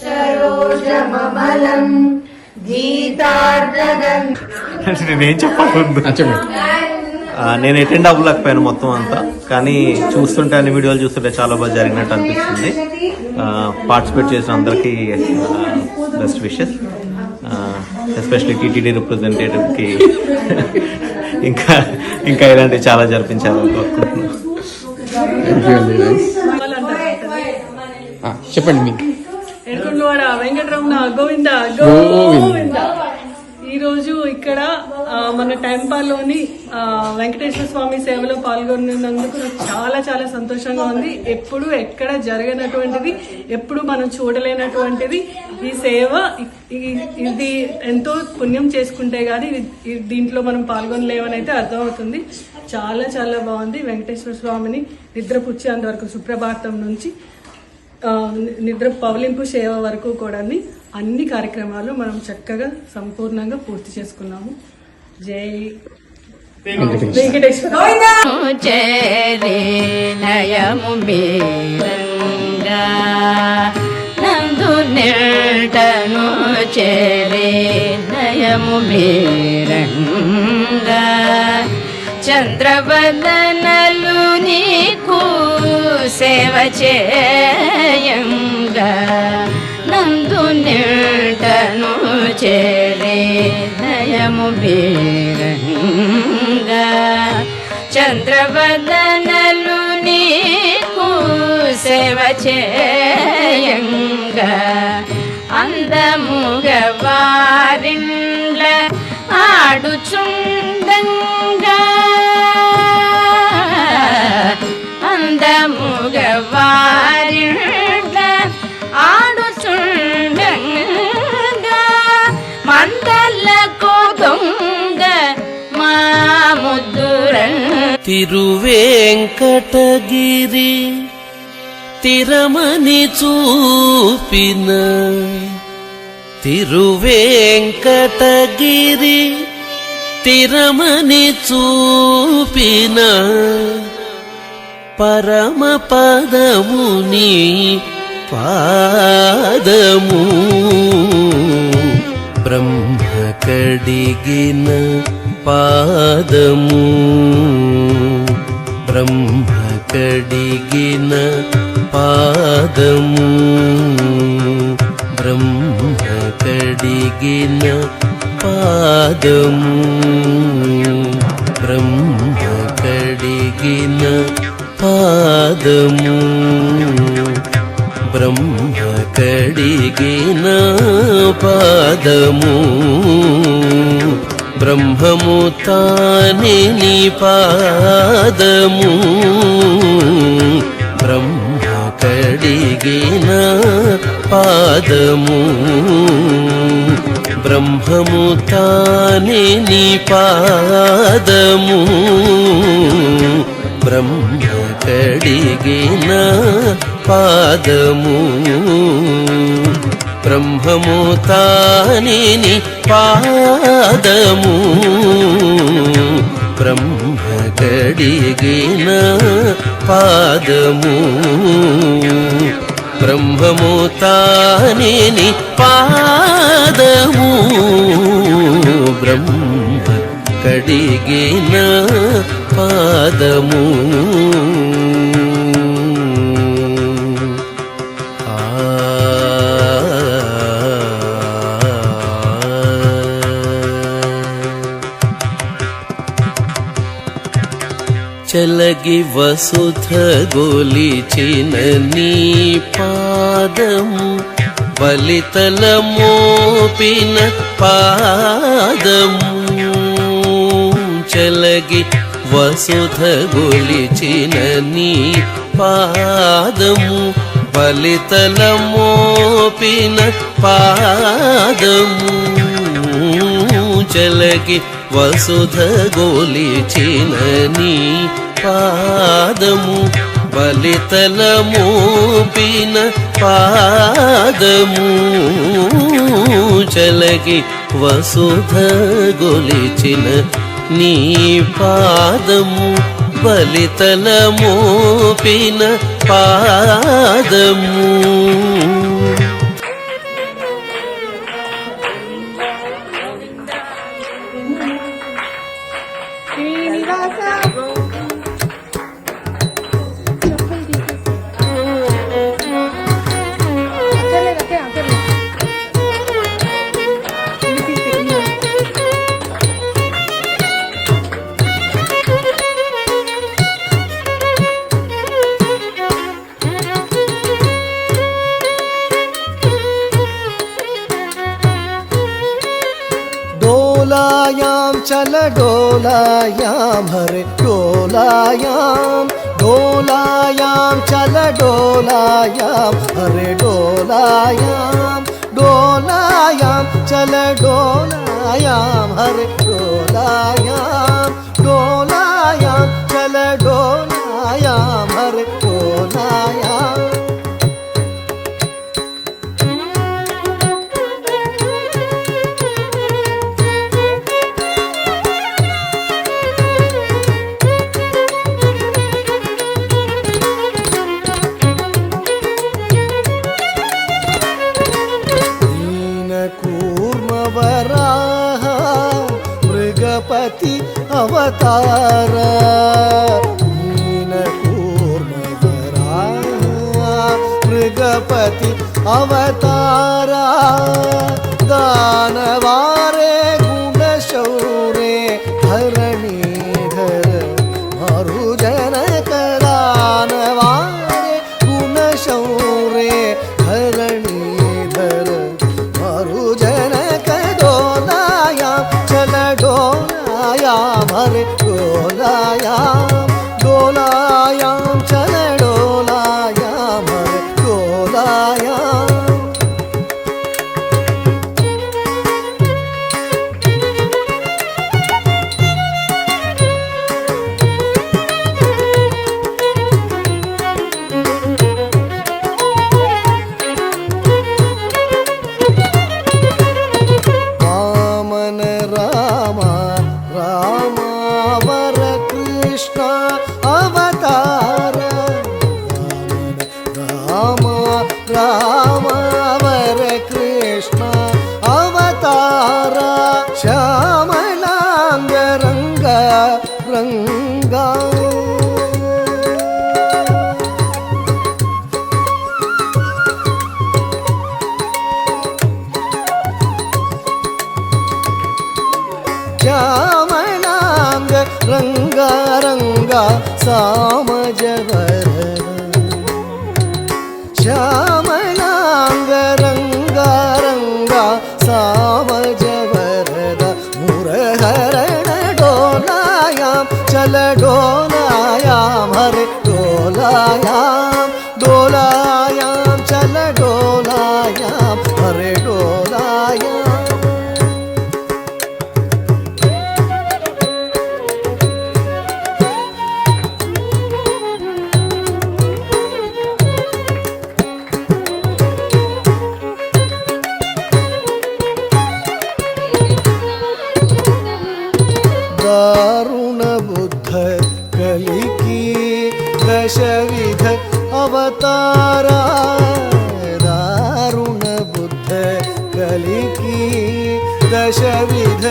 सरोजममलम् गीतार्धगम्. నేనేం చెప్పాలి, నేను అటెండ్ అవ్వలేకపోయాను మొత్తం అంతా, కానీ చూస్తుంటే అన్ని వీడియోలు చూస్తుంటే చాలా బాగా జరిగినట్టు అనిపిస్తుంది. పార్టిసిపేట్ చేసిన అందరికీ బెస్ట్ విషెస్, ఎస్పెషల్లీ టీటీడీ రిప్రజెంటేటివ్కి ఇంకా ఇంకా ఇలాంటివి చాలా జరిపించాలని కోరుకుంటున్నాను. చెప్పండి మీకు. ఏడుకొండలవాడ వెంకటరమణ గోవింద గోవింద. ఈరోజు ఇక్కడ మన టెంపుల్లోని వెంకటేశ్వర స్వామి సేవలో పాల్గొన్నందుకు నాకు చాలా చాలా సంతోషంగా ఉంది. ఎప్పుడు ఎక్కడ జరగనటువంటిది, ఎప్పుడు మనం చూడలేనటువంటిది ఈ సేవ. ఇది ఎంతో పుణ్యం చేసుకుంటే గానీ దీంట్లో మనం పాల్గొనలేమని అయితే అర్థమవుతుంది. చాలా చాలా బాగుంది. వెంకటేశ్వర స్వామిని నిద్రపుచ్చేంత వరకు సుప్రభాతం నుంచి నిద్ర పవలింపు సేవ వరకు కూడా అన్ని కార్యక్రమాలు మనం చక్కగా సంపూర్ణంగా పూర్తి చేసుకున్నాము. జై వెంకటేశ్వర. నయము మీరంగా నందు నిల్టను చేరే నయము మీరంగా చంద్రవదనలు నీకు సేవ చేయంగా నందు నిల్టను చేరే నయము బీరంగా చంద్రవదనలు నీకు సేవ చేయంగా అందముగ వారిండ్ల ఆడుచుండంగా అందము తిరువేంకటగిరి తిరమని చూపిన తిరువేంకటగిరి తిరమని చూపిన పరమ పదముని పాదము బ్రహ్మ కడిగిన పాదము బ్రహ్మ కడిగిన పాదము బ్రహ్మ కడిగిన పాదము బ్రహ్మ కడిగిన పాదము బ్రహ్మ కడిగిన పాదము బ్రహ్మము తానే నీ పాదము బ్రహ్మ కడిగిన పాదము బ్రహ్మము తానే నీ పాదము బ్రహ్మ కడిగిన పాదము బ్రహ్మము తానే నీ పాదము బ్రహ్మ కడిగిన పాదము బ్రహ్మము తానే నీ పాదము బ్రహ్మ కడిగిన పాదము చలగి వసుధ గొలిచిన నీ పాదము బలితల మోపిన పాదము చలగి వసుధ గొలిచిన నీ పాదము బలితల మోపిన పాదము చలగి వసుధ గొలిచిన నీ పాదము బలితల మోపిన పాదము చలగి వసుధ గొలిచిన నీ పాదము బలితల మోపిన పాదము डोलायाम चल डोलायाम हरे डोलायाम डोलायाम चल डोलायाम हरे डोलायाम डोलायाम चल डोलायाम हरे डोलायाम डोलायाम चल डोलायाम हरे डोलायाम मृगपति अवतार मृगपति अवतार दानवारे गुणशौरे धरणीधर मरुजनक दानवारे गुणशौरे धरणीधर मरुजनक चल डोलायाम हरे डोलायाम डोलायाम चल डोलायाम हरे डोलायाम రంగా శ్యామళాంగ రంగా రంగా సామజవర శ్యామళాంగ రంగా రంగా సామజవరద మురహరణ డోలాయాం చల డోలాయాం హరే డోలాయాం డోలాయాం చల డోలాయాం హరే డోలాయాం दारुण बुद्ध कलिकी दशविध अवतारा दारुण बुद्ध कलिकी दशविध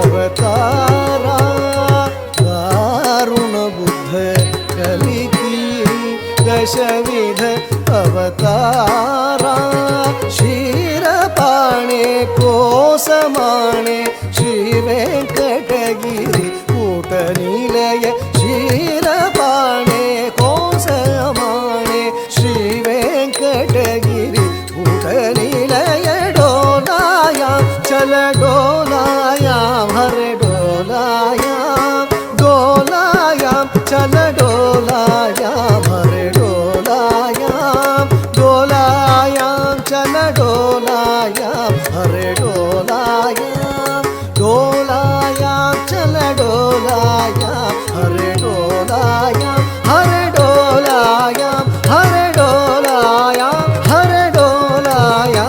अवतारा दारुण बुद्ध कलिकी दशविध अवतारा क्षीरपाणे कोसमाणे श्री वेंकटगिरि कूटनिलय क्षीरपाणे कोसमाणे श्री वेंकटगिरि कूटनिलय डोलायां चल डोलायां हरे डोलायां डोलायां चल डोलायां हरे डोलायां डोलायां चल डोलायां हरे डोलायां डोलायां चल डोलायां हरे डोलायां हरे डोलायां हरे डोलायां हरे डोलायां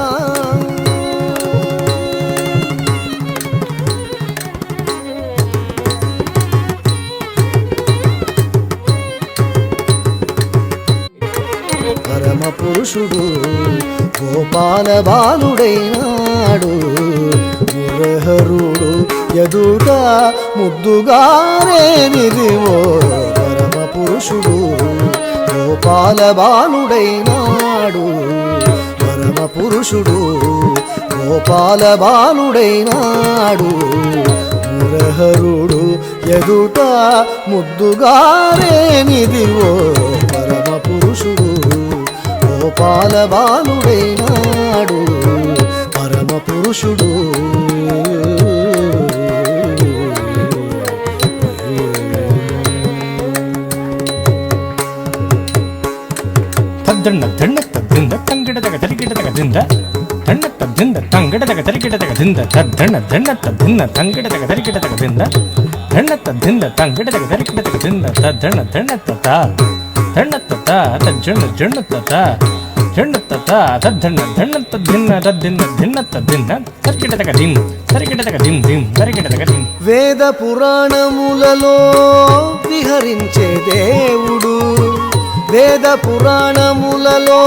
పరమ పురుషుడు గోపాల బాలుడైనాడు మురహరుడు ఎదుట ముద్దుగారేనిదివో పరమ పురుషుడు గోపాల బాలుడైనాడు పరమ పురుషుడు గోపాల బాలుడైనాడు మురహరుడు ఎదుట ముద్దుగారేనిదివో పరమ పురుషుడు గోపాల బాలుడైనాడు పరమ పురుషుడు ತದ್ದಣ್ಣ ದಣ್ಣ ತದ್ದಿಂದ ತಂಗಿಡದಗ ತರಿಗಿಡದಗ ದಿಂದ ದಣ್ಣ ತದ್ದಿಂದ ತಂಗಿಡದಗ ತರಿಗಿಡದಗ ದಿಂದ ತದ್ದಣ್ಣ ದಣ್ಣ ತದ್ದಿಂದ ತಂಗಿಡದಗ ತರಿಗಿಡದಗ ದಿಂದ ದಣ್ಣ ತದ್ದಿಂದ ತಂಗಿಡದಗ ತರಿಗಿಡದಗ ದಿಂದ ತದ್ದಣ್ಣ ದಣ್ಣ ತತ ದಣ್ಣ ತತ ತಜ್ಜಣ್ಣ ಜಣ್ಣ ತತ ಜಣ್ಣ ತತ ತದ್ದಣ್ಣ ದಣ್ಣ ತದ್ದಿನ್ನ ತದ್ದಿನ್ನ ಧಿನ್ನ ತದ್ದಿನ್ನ ತರಿಗಿಡದಗ ದಿನ್ ತರಿಗಿಡದಗ ದಿನ್ ದಿನ್ ತರಿಗಿಡದಗ ದಿನ್ వేద పురాణములలో విహరించే దేవుడు వేద పురాణములలో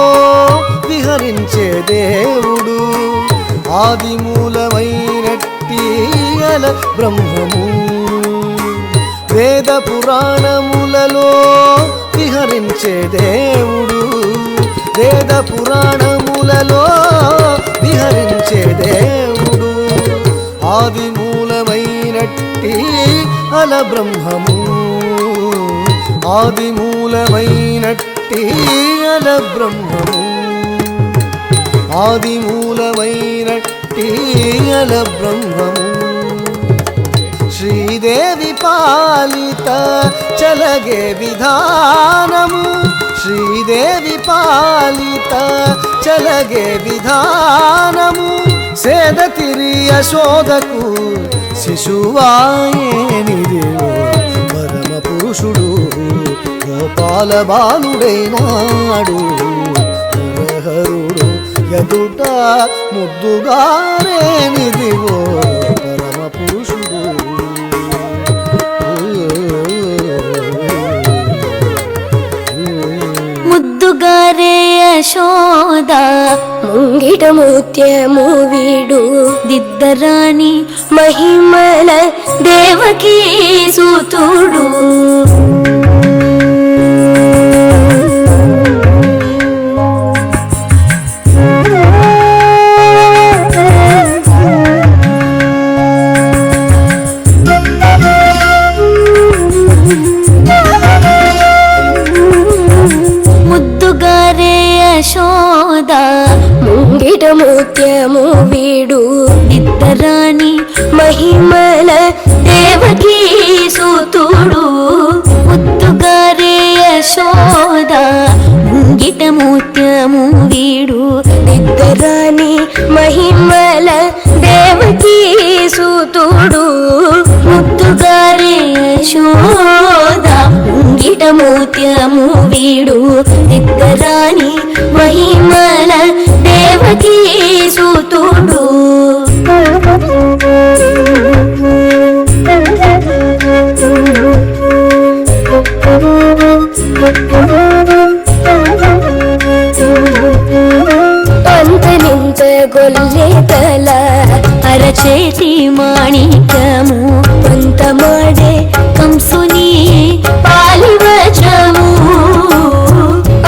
విహరించే దేవుడు ఆది మూలమైనట్టి అల బ్రహ్మము వేద పురాణములలో విహరించే దేవుడు వేద పురాణములలో విహరించే దేవుడు ఆది మూలమైనట్టి అల బ్రహ్మము ఆది మూలమైనట్టి అల బ్రహ్మము ఆది మూలమైనట్టి అల బ్రహ్మము శ్రీదేవి పాలిత చలగే విధానము శ్రీదేవి పాలిత చలగే విధానము సేదతిరి యశోదకు శిశువాయేనిదివో పరమ పురుషుడు గోపాల బాలుడైనాడు మురహరుడు ఎదుట ముద్దుగారేనిదివో పరమ పురుషుడు ముద్దుగారే యశోద ముంగిట ముత్యము వీడు దిద్దరాని మహిమల దేవకీ సూతుడు ముద్దుగారే యశోద ముంగిట ముత్యము వీడు ఇద్దరాని మహిమల దేవకీ సూతుడు ముద్దుగారే యశోద ముంగిట ముత్యము వీడు ఇద్దరాని మహిమల దేవకీ సూతుడు ముద్దుగారే యశోద ముంగిట ముత్యము వీడు ఇద్దరాని మహిమల దేవకీ సూతుడు అంతరింత గొల్లె తల అరచేతి మాణిక్యము కొంత మాడే కంసుని పాలివచము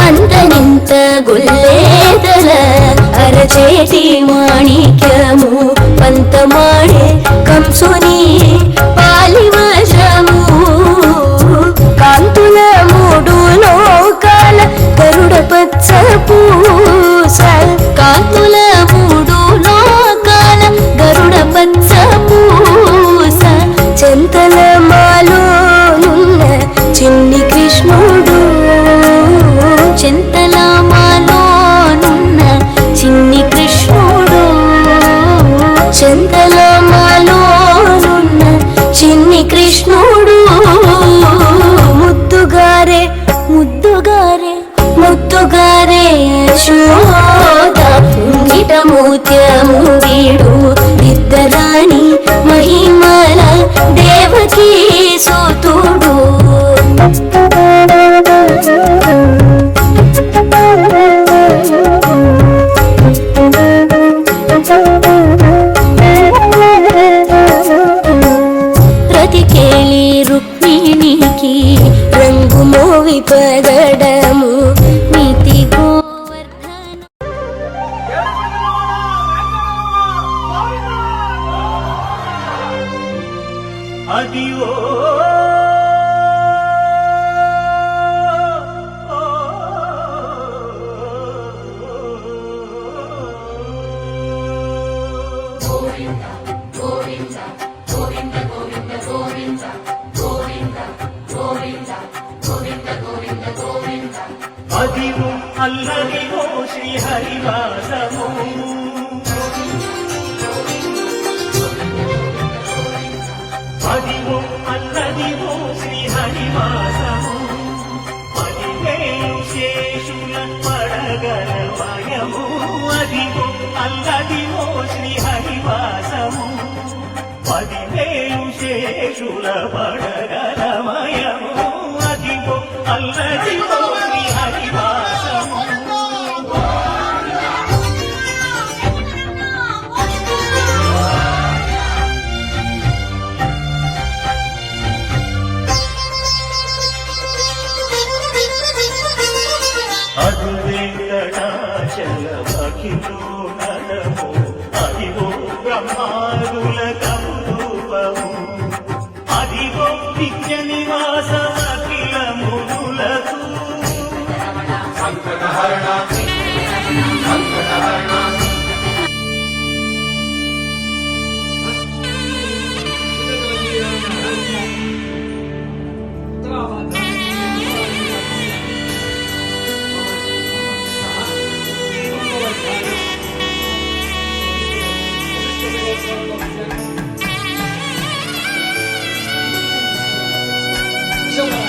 అంతరింత గొల్లె తల అరచేతి మాణిక్యము కొంత మాడే కంసుని పాలివచము కాంతుల మూడు లోకాల గరుడ పచ్చ పూస కాంతుల మూడు లోకాల గరుడ పచ్చ పూస చెంతల మాలోనున్న చిన్ని కృష్ణుడు చెంతల మాలోనున్న చిన్ని కృష్ణుడు చెంతల మాలోనున్న చిన్ని కృష్ణుడు ముద్దుగారే ముద్దుగారే ముద్దుగారే యశోద ముంగిట ముత్యము వీడు ఇద్దరాని మహిమల దేవకీ సూతుడు ప్రతికేళి రుక్మిణికి రంగు మోవి పగడము నీతి గోవర్ధన అదివో అదివో అల్లదివో శ్రీహరివాసము అదివో అల్లదివో శ్రీహరివాసము అదివేలు శేషుల పడగలమయము అదివో అల్లదివో శ్రీహరివాసము పదివేలు శేషుల పడగలమయము అదివో అల్లదివో శ్రీహరివాసము అదు వెంకటాచలమఖిలో నరము అదివో బ్రహ్మాదుల కౌరూపము అదివో నిత్య నివాసమఖిల మునులకు Show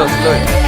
స్లో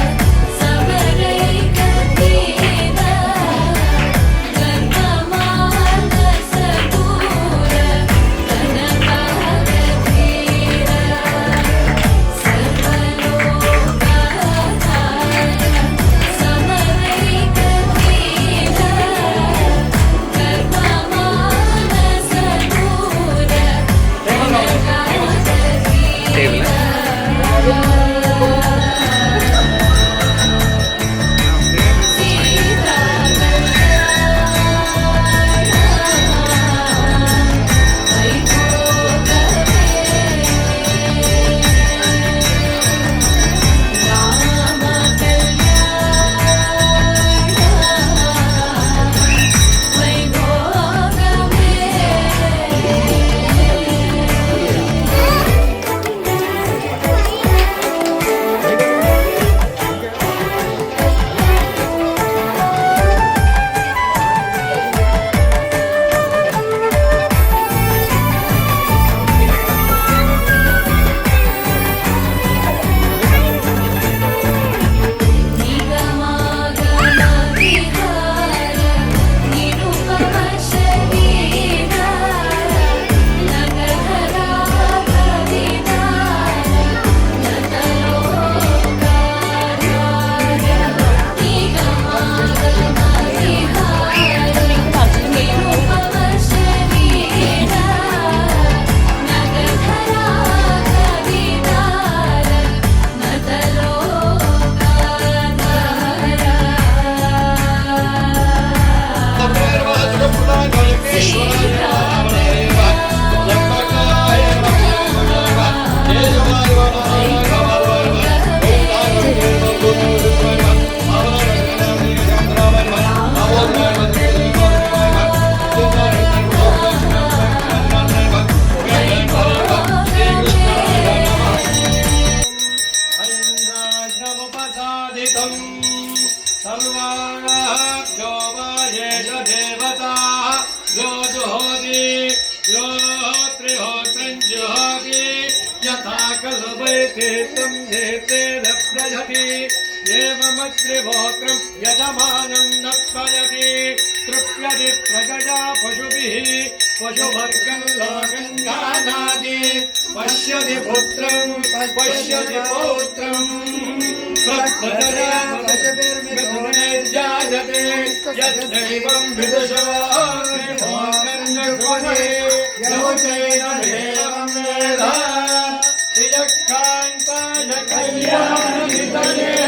एवमत्रिवोत्रं यजमानं नत्पयति तृप्यति प्रजया पशुभिः पशुवर्गं लोकं जानाति पश्यति पुत्रं पश्यति पौत्रं प्रजया पशुभिर्मिथुने जायते यद्दैवं विदुषो त्रिभोगन्यकोणे यौचेन देवं वेद श्रियकान्ताय कल्याणनिधये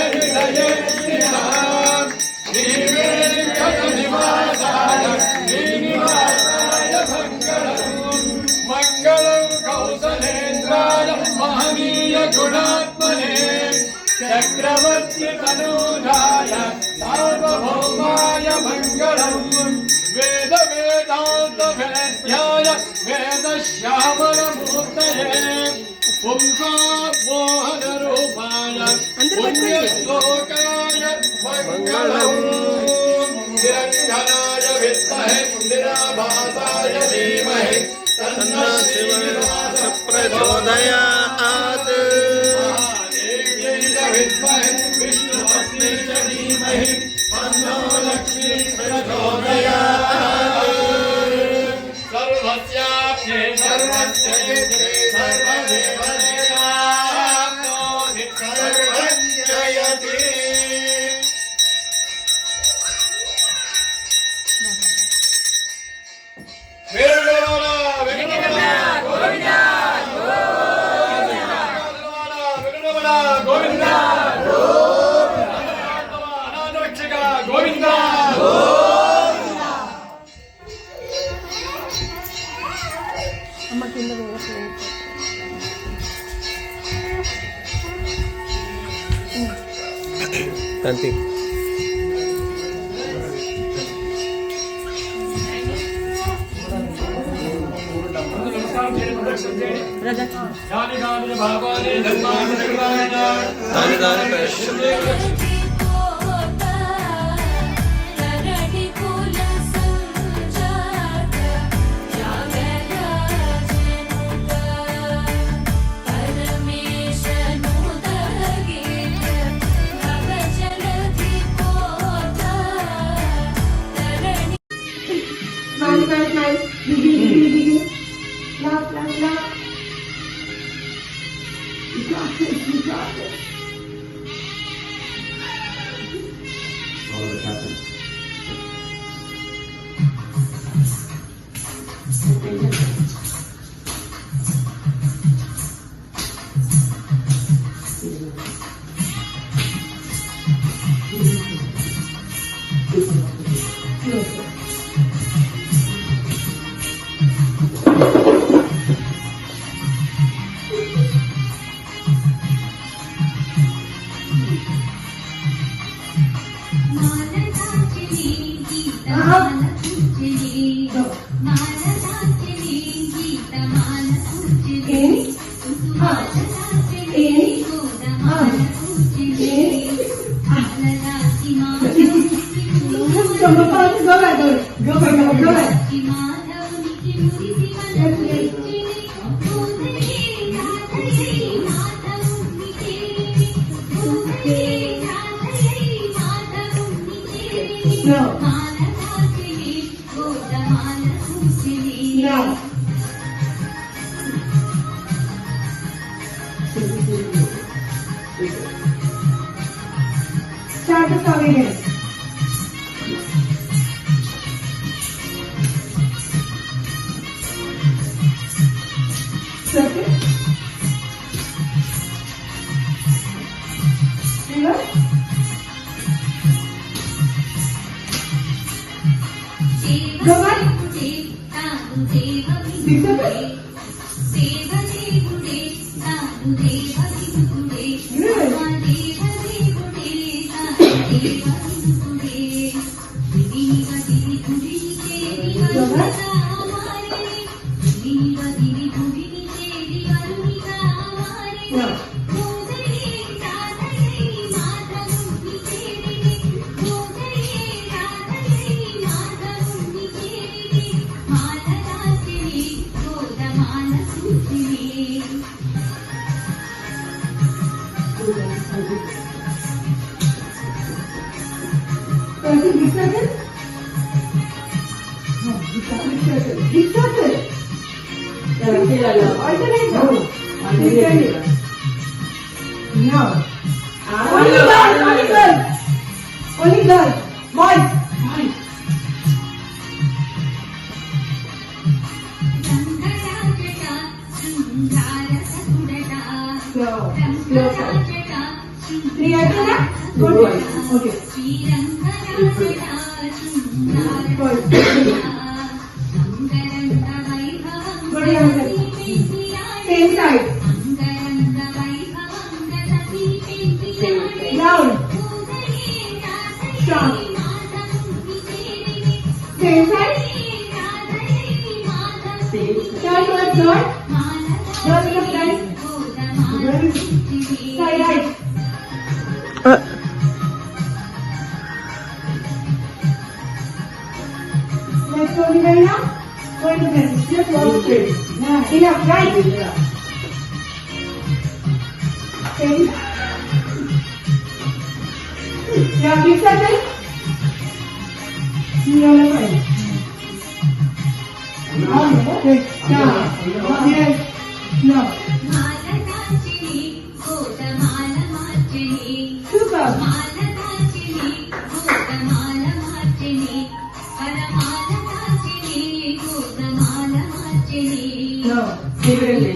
मंगलं कौसलेन्द्राय महनीय गुणात्मने चक्रवर्ती तनूजाय सार्वभौमाय मंगलं वेद वेदांत वेद्याय वेदश्यामल मूर्तये पुंसामोहन रूपाय पुण्यश्लोकाय मंगलम् निरञ्जनाय विद्महे निराभासाय धीमहि तन्नः श्रीनिवास प्रचोदयात् महादेव्यै विद्महे विष्णुपत्नी च धीमहि तन्नो लक्ष्मी प्रचोदयात् सर्वस्याप्ये सर्वस्य यज्ञे सर्वदेवदेवाप्नोति सर्वं जयति Nanti. Good.